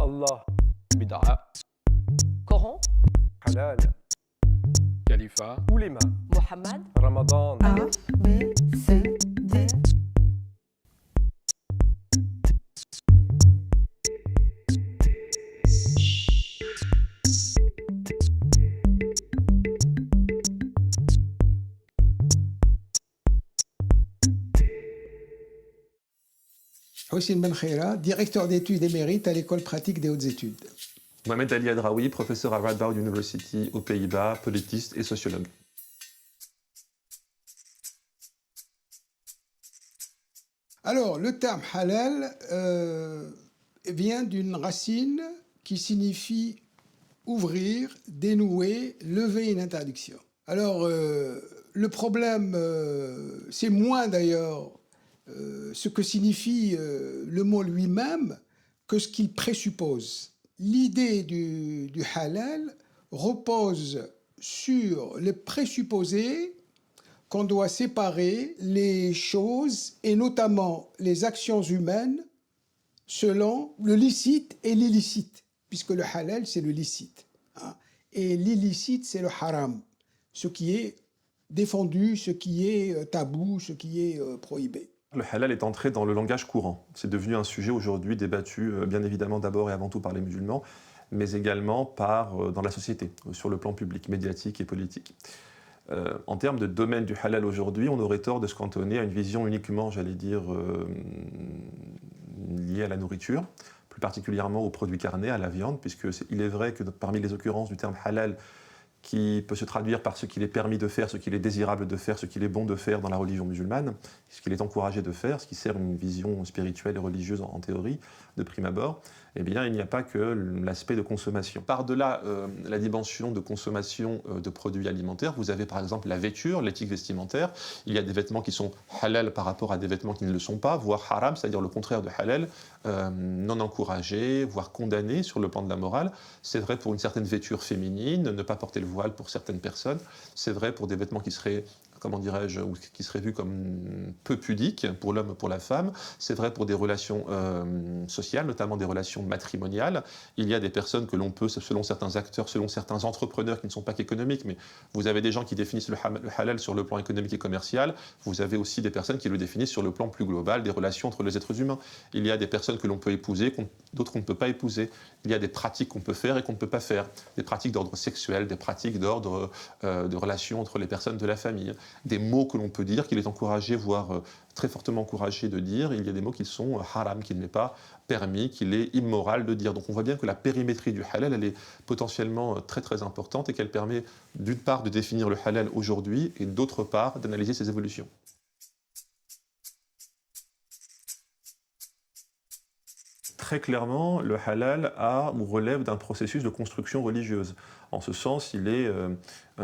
Allah, bid'a, Coran, halal, Khalifa, ulema, Mohammed, Ramadan. A, B, C, D. Hossein Ben Khaira, directeur d'études émérite à l'école pratique des hautes études. Mohamed Ali Adraoui, professeur à Radboud University aux Pays-Bas, politiste et sociologue. Alors, le terme halal vient d'une racine qui signifie ouvrir, dénouer, lever une interdiction. Alors, le problème, c'est moins d'ailleurs ce que signifie le mot lui-même que ce qu'il présuppose. L'idée du halal repose sur le présupposé qu'on doit séparer les choses et notamment les actions humaines selon le licite et l'illicite, puisque le halal c'est le licite, hein, et l'illicite c'est le haram, ce qui est défendu, ce qui est tabou, ce qui est prohibé. Le halal est entré dans le langage courant. C'est devenu un sujet aujourd'hui débattu, bien évidemment d'abord et avant tout par les musulmans, mais également dans la société, sur le plan public, médiatique et politique. En termes de domaine du halal aujourd'hui, on aurait tort de se cantonner à une vision uniquement, j'allais dire, liée à la nourriture, plus particulièrement aux produits carnés, à la viande, puisqu'il est vrai que parmi les occurrences du terme halal, qui peut se traduire par ce qu'il est permis de faire, ce qu'il est désirable de faire, ce qu'il est bon de faire dans la religion musulmane, ce qu'il est encouragé de faire, ce qui sert une vision spirituelle et religieuse en théorie, de prime abord, eh bien, il n'y a pas que l'aspect de consommation. Par-delà la dimension de consommation de produits alimentaires, vous avez par exemple la vêture, l'éthique vestimentaire. Il y a des vêtements qui sont halal par rapport à des vêtements qui ne le sont pas, voire haram, c'est-à-dire le contraire de halal, non encouragé, voire condamné sur le plan de la morale. C'est vrai pour une certaine vêture féminine, ne pas porter le voile pour certaines personnes. C'est vrai pour des vêtements qui seraient, comment dirais-je, ou qui seraient vus comme peu pudiques pour l'homme ou pour la femme. C'est vrai pour des relations sociales, notamment des relations matrimoniales. Il y a des personnes que l'on peut, selon certains acteurs, selon certains entrepreneurs qui ne sont pas qu'économiques, mais vous avez des gens qui définissent le halal sur le plan économique et commercial. Vous avez aussi des personnes qui le définissent sur le plan plus global des relations entre les êtres humains. Il y a des personnes que l'on peut épouser, d'autres qu'on ne peut pas épouser. Il y a des pratiques qu'on peut faire et qu'on ne peut pas faire. Des pratiques d'ordre sexuel, des pratiques d'ordre de relations entre les personnes de la famille. Des mots que l'on peut dire, qu'il est encouragé, voire très fortement encouragé de dire. Il y a des mots qui sont haram, qu'il n'est pas permis, qu'il est immoral de dire. Donc on voit bien que la périmétrie du halal, elle est potentiellement très très importante et qu'elle permet d'une part de définir le halal aujourd'hui et d'autre part d'analyser ses évolutions. Très clairement, le halal relève d'un processus de construction religieuse. En ce sens, il est,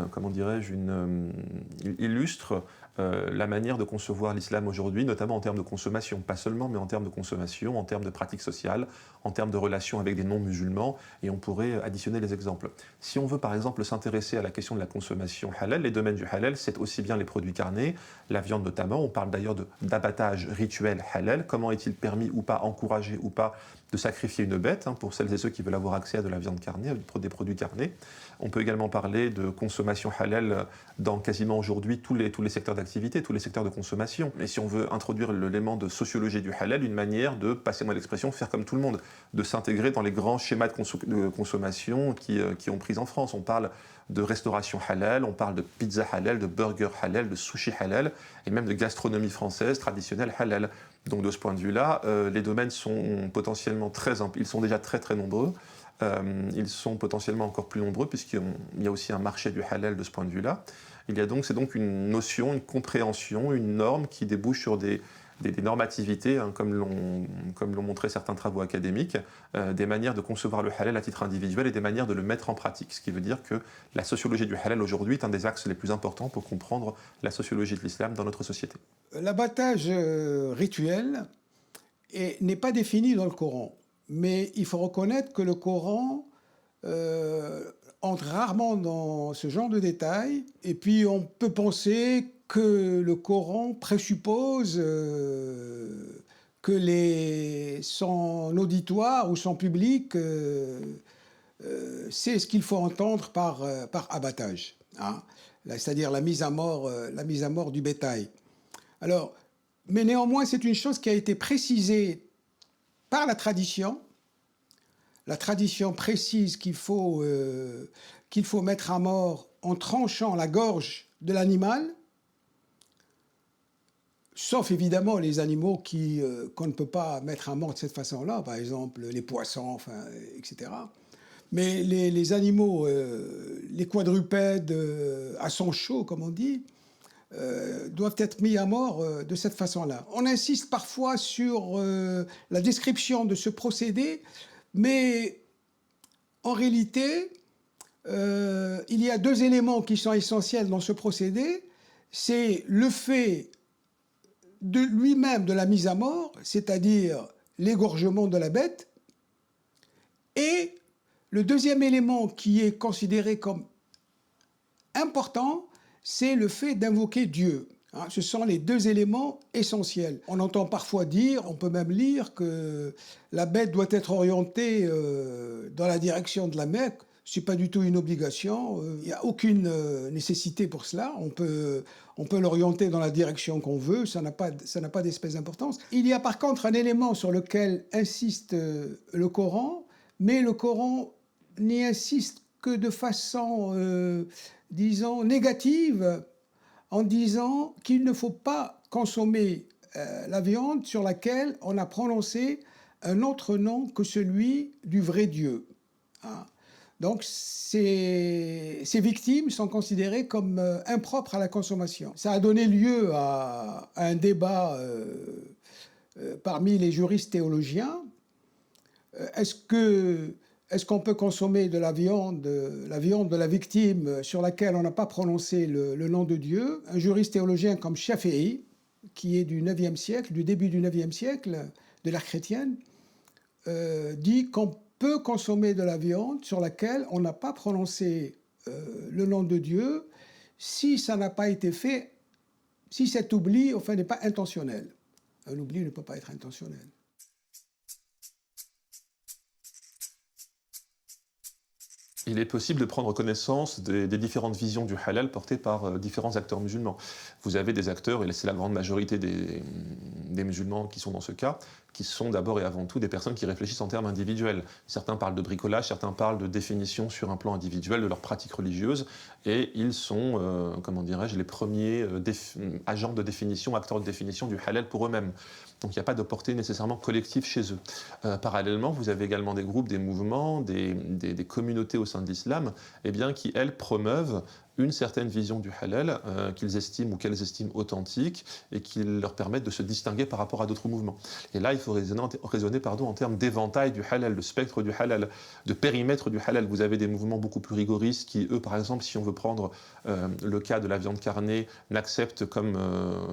comment dirais-je, il illustre la manière de concevoir l'islam aujourd'hui, notamment en termes de consommation, pas seulement, mais en termes de consommation, en termes de pratiques sociales, en termes de relations avec des non-musulmans, et on pourrait additionner les exemples. Si on veut par exemple s'intéresser à la question de la consommation halal, les domaines du halal, c'est aussi bien les produits carnés, la viande notamment, on parle d'ailleurs d'abattage rituel halal, comment est-il permis ou pas, encouragé ou pas, de sacrifier une bête, pour celles et ceux qui veulent avoir accès à de la viande carnée, des produits carnés. On peut également parler de consommation halal dans quasiment aujourd'hui tous les secteurs d'activité, tous les secteurs de consommation. Et si on veut introduire l'élément de sociologie du halal, une manière de, passez-moi l'expression, faire comme tout le monde, de s'intégrer dans les grands schémas de consommation qui ont pris en France. On parle de restauration halal, on parle de pizza halal, de burger halal, de sushi halal, et même de gastronomie française traditionnelle halal. Donc de ce point de vue-là, les domaines sont potentiellement ils sont déjà très très nombreux. Ils sont potentiellement encore plus nombreux puisqu'il y a aussi un marché du halal de ce point de vue-là. C'est donc une notion, une compréhension, une norme qui débouche sur des normativités, comme l'ont montré certains travaux académiques, des manières de concevoir le halal à titre individuel et des manières de le mettre en pratique. Ce qui veut dire que la sociologie du halal aujourd'hui est un des axes les plus importants pour comprendre la sociologie de l'islam dans notre société. L'abattage rituel n'est pas défini dans le Coran. Mais il faut reconnaître que le Coran entre rarement dans ce genre de détails. Et puis on peut penser que le Coran présuppose que son auditoire ou son public sait ce qu'il faut entendre par abattage, hein, c'est-à-dire la mise à mort du bétail. Alors, mais néanmoins, c'est une chose qui a été précisée par la tradition. La tradition précise qu'il faut mettre à mort en tranchant la gorge de l'animal, sauf évidemment les animaux qu'on ne peut pas mettre à mort de cette façon-là, par exemple les poissons, enfin, etc. Mais les animaux, les quadrupèdes à sang chaud, comme on dit, doivent être mis à mort de cette façon-là. On insiste parfois sur la description de ce procédé, mais en réalité, il y a deux éléments qui sont essentiels dans ce procédé. C'est le fait de lui-même de la mise à mort, c'est-à-dire l'égorgement de la bête, et le deuxième élément qui est considéré comme important, c'est le fait d'invoquer Dieu. Hein, ce sont les deux éléments essentiels. On entend parfois dire, on peut même lire que la bête doit être orientée dans la direction de la Mecque. Ce n'est pas du tout une obligation, il n'y a aucune nécessité pour cela. On peut l'orienter dans la direction qu'on veut, ça n'a pas d'espèce d'importance. Il y a par contre un élément sur lequel insiste le Coran, mais le Coran n'y insiste que de façon, disons, négative, en disant qu'il ne faut pas consommer la viande sur laquelle on a prononcé un autre nom que celui du vrai Dieu. Hein. Donc ces victimes sont considérées comme impropres à la consommation. Ça a donné lieu à un débat parmi les juristes théologiens. Est-ce qu'on peut consommer de la viande de la victime sur laquelle on n'a pas prononcé le nom de Dieu? Un juriste théologien comme Shafi'i, qui est du IXe siècle, du début du IXe siècle, de l'ère chrétienne, dit qu'on peut consommer de la viande sur laquelle on n'a pas prononcé le nom de Dieu si ça n'a pas été fait, si cet oubli, enfin, n'est pas intentionnel. Un oubli ne peut pas être intentionnel. Il est possible de prendre connaissance des différentes visions du halal portées par différents acteurs musulmans. Vous avez des acteurs, et c'est la grande majorité des musulmans qui sont dans ce cas, qui sont d'abord et avant tout des personnes qui réfléchissent en termes individuels. Certains parlent de bricolage, certains parlent de définition sur un plan individuel de leur pratique religieuse, et ils sont, comment dirais-je, les premiers agents de définition, acteurs de définition du halal pour eux-mêmes. Donc il n'y a pas de portée nécessairement collective chez eux. Parallèlement, vous avez également des groupes, des mouvements, des communautés au sein de l'islam, eh bien, qui, elles, promeuvent une certaine vision du halal qu'ils estiment ou qu'elles estiment authentique et qui leur permettent de se distinguer par rapport à d'autres mouvements. Et là, il faut raisonner en termes d'éventail du halal, de spectre du halal, de périmètre du halal. Vous avez des mouvements beaucoup plus rigoristes qui, eux, par exemple, si on veut prendre le cas de la viande carnée, n'acceptent comme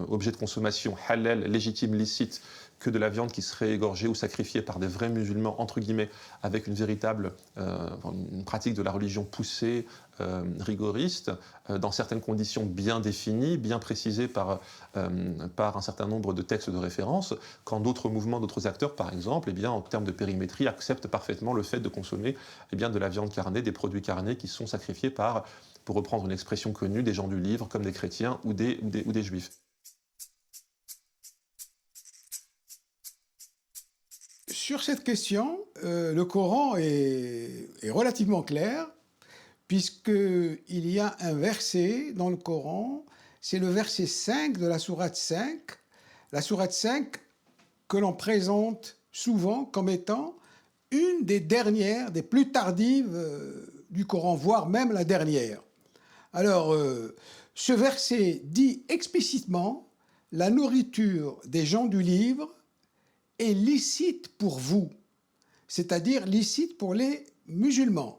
objet de consommation halal, légitime, licite, que de la viande qui serait égorgée ou sacrifiée par des vrais musulmans, entre guillemets, avec une véritable une pratique de la religion poussée, rigoriste, dans certaines conditions bien définies, bien précisées par un certain nombre de textes de référence, quand d'autres mouvements, d'autres acteurs, par exemple, eh bien, en termes de périmétrie, acceptent parfaitement le fait de consommer eh bien, de la viande carnée, des produits carnés qui sont sacrifiés par, pour reprendre une expression connue, des gens du livre, comme des chrétiens ou des juifs. Sur cette question, le Coran est relativement clair, puisqu'il y a un verset dans le Coran, c'est le verset 5 de la sourate 5, la sourate 5 que l'on présente souvent comme étant une des dernières, des plus tardives du Coran, voire même la dernière. Alors, ce verset dit explicitement « La nourriture des gens du livre est licite pour vous », c'est-à-dire licite pour les musulmans.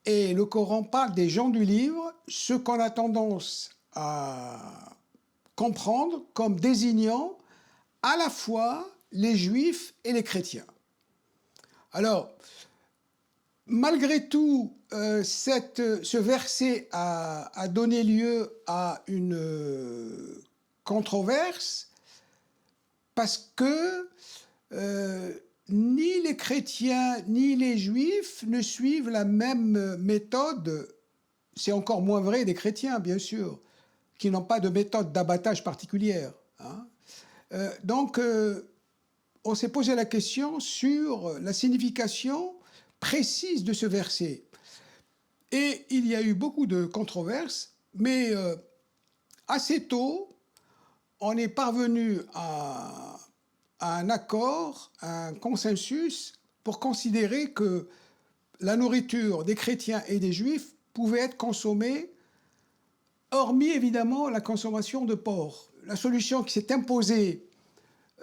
Et le Coran parle des gens du livre, ce qu'on a tendance à comprendre comme désignant à la fois les juifs et les chrétiens. Alors, malgré tout, ce verset a donné lieu à une controverse parce que ni les chrétiens ni les juifs ne suivent la même méthode. C'est encore moins vrai des chrétiens, bien sûr, qui n'ont pas de méthode d'abattage particulière, hein. Donc, on s'est posé la question sur la signification précise de ce verset. Et il y a eu beaucoup de controverses, mais assez tôt, on est parvenu à un accord, à un consensus pour considérer que la nourriture des chrétiens et des juifs pouvait être consommée, hormis évidemment la consommation de porc. La solution qui s'est imposée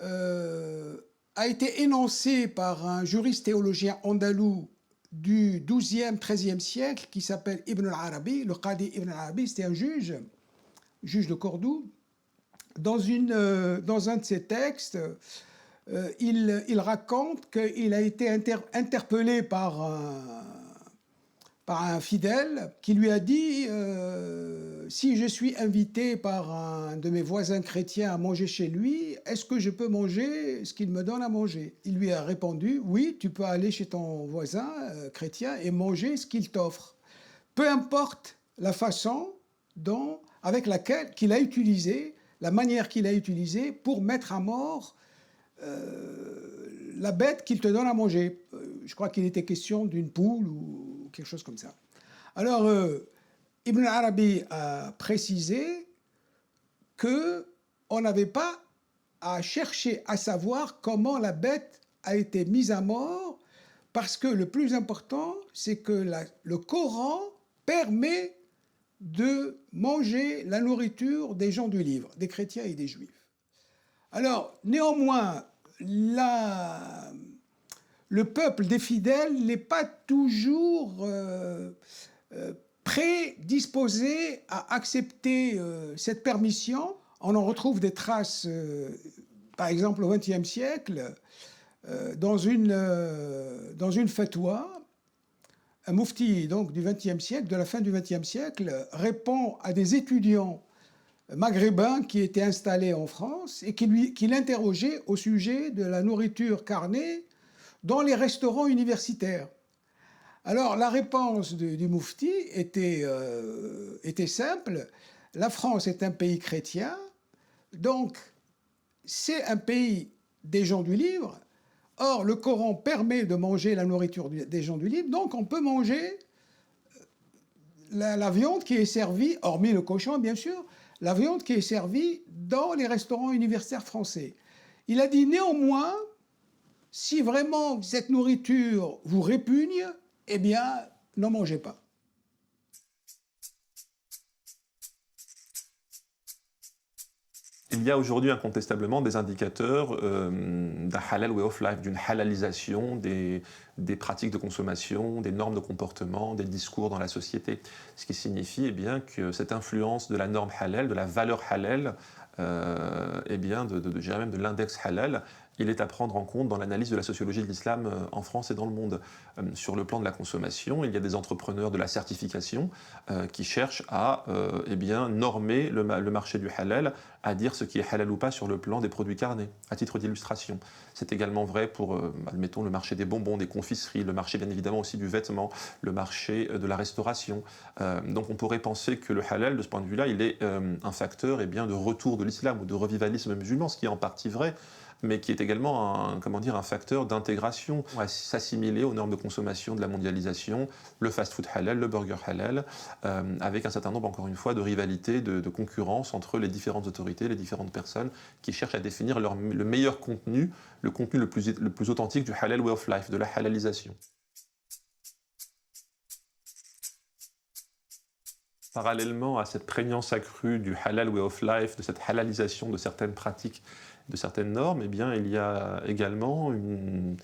a été énoncée par un juriste théologien andalou du XIIe, XIIIe siècle qui s'appelle Ibn al-Arabi. Le Qadi Ibn al-Arabi, c'était un juge de Cordoue. Dans un de ses textes, il raconte qu'il a été interpellé par un fidèle qui lui a dit si je suis invité par un de mes voisins chrétiens à manger chez lui, est-ce que je peux manger ce qu'il me donne à manger? Il lui a répondu oui, tu peux aller chez ton voisin chrétien et manger ce qu'il t'offre. Peu importe la façon avec laquelle qu'il a utilisé, la manière qu'il a utilisée pour mettre à mort la bête qu'il te donne à manger. Je crois qu'il était question d'une poule ou quelque chose comme ça. Alors, Ibn Arabi a précisé qu'on n'avait pas à chercher à savoir comment la bête a été mise à mort, parce que le plus important, c'est que le Coran permet de manger la nourriture des gens du livre, des chrétiens et des juifs. Alors, néanmoins, le peuple des fidèles n'est pas toujours prédisposé à accepter cette permission. On en retrouve des traces, par exemple au XXe siècle, dans une fatwa. Un moufti donc, du XXe siècle, de la fin du XXe siècle, répond à des étudiants maghrébins qui étaient installés en France et qui l'interrogeaient au sujet de la nourriture carnée dans les restaurants universitaires. Alors la réponse du moufti était simple. La France est un pays chrétien, donc c'est un pays des gens du livre. Or, le Coran permet de manger la nourriture des gens du livre, donc on peut manger la viande qui est servie, hormis le cochon bien sûr, la viande qui est servie dans les restaurants universitaires français. Il a dit néanmoins, si vraiment cette nourriture vous répugne, eh bien, n'en mangez pas. Il y a aujourd'hui incontestablement des indicateurs d'un halal way of life, d'une halalisation des pratiques de consommation, des normes de comportement, des discours dans la société. Ce qui signifie eh bien, que cette influence de la norme halal, de la valeur halal, eh bien, je dirais même de l'index halal, il est à prendre en compte dans l'analyse de la sociologie de l'islam en France et dans le monde. Sur le plan de la consommation, il y a des entrepreneurs de la certification qui cherchent à eh bien, normer le marché du halal, à dire ce qui est halal ou pas sur le plan des produits carnés, à titre d'illustration. C'est également vrai pour, admettons, le marché des bonbons, des confiseries, le marché bien évidemment aussi du vêtement, le marché de la restauration. Donc on pourrait penser que le halal, de ce point de vue-là, il est un facteur eh bien, de retour de l'islam ou de revivalisme musulman, ce qui est en partie vrai, mais qui est également un facteur d'intégration, à s'assimiler aux normes de consommation de la mondialisation, le fast-food halal, le burger halal, avec un certain nombre, encore une fois, de rivalités, de concurrence entre les différentes autorités, les différentes personnes qui cherchent à définir le meilleur contenu, le contenu le plus authentique du halal way of life, de la halalisation. Parallèlement à cette prégnance accrue du halal way of life, de cette halalisation de certaines pratiques, de certaines normes, eh bien, il y a également une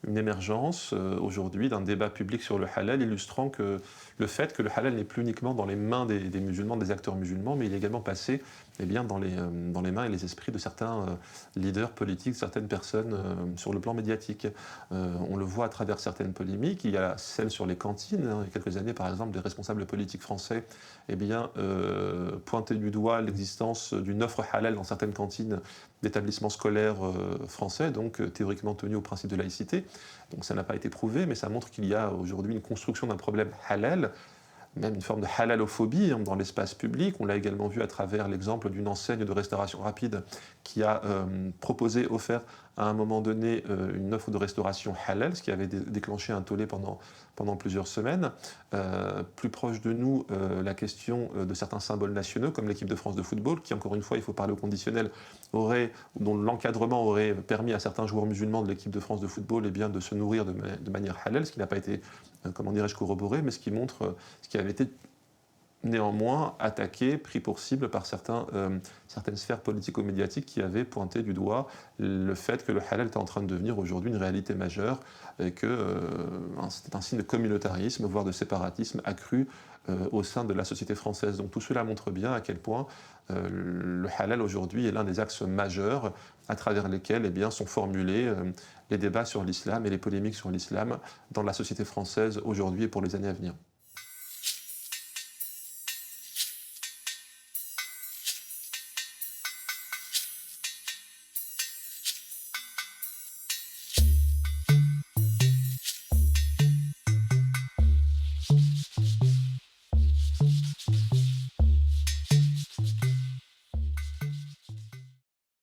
une émergence aujourd'hui d'un débat public sur le halal, illustrant que le fait que le halal n'est plus uniquement dans les mains des musulmans, des acteurs musulmans, mais il est également passé dans les mains et les esprits de certains leaders politiques, certaines personnes sur le plan médiatique. On le voit à travers certaines polémiques. Il y a celle sur les cantines. Il y a quelques années, par exemple, des responsables politiques français pointaient du doigt l'existence d'une offre halal dans certaines cantines d'établissements scolaires français, donc théoriquement tenus au principe de laïcité. Donc ça n'a pas été prouvé, mais ça montre qu'il y a aujourd'hui une construction d'un problème halal, même une forme de halalophobie dans l'espace public. On l'a également vu à travers l'exemple d'une enseigne de restauration rapide qui a offert à un moment donné une offre de restauration halal, ce qui avait déclenché un tollé pendant plusieurs semaines. Plus proche de nous, la question de certains symboles nationaux, comme l'équipe de France de football, qui, encore une fois, il faut parler au conditionnel, dont l'encadrement aurait permis à certains joueurs musulmans de l'équipe de France de football de se nourrir de manière halal, ce qui n'a pas été, corroboré, mais ce qui montre ce qui avait été néanmoins attaqué, pris pour cible par certaines sphères politico-médiatiques qui avaient pointé du doigt le fait que le halal était en train de devenir aujourd'hui une réalité majeure et que c'était un signe de communautarisme, voire de séparatisme accru au sein de la société française. Donc tout cela montre bien à quel point le halal aujourd'hui est l'un des axes majeurs à travers lesquels sont formulés les débats sur l'islam et les polémiques sur l'islam dans la société française aujourd'hui et pour les années à venir.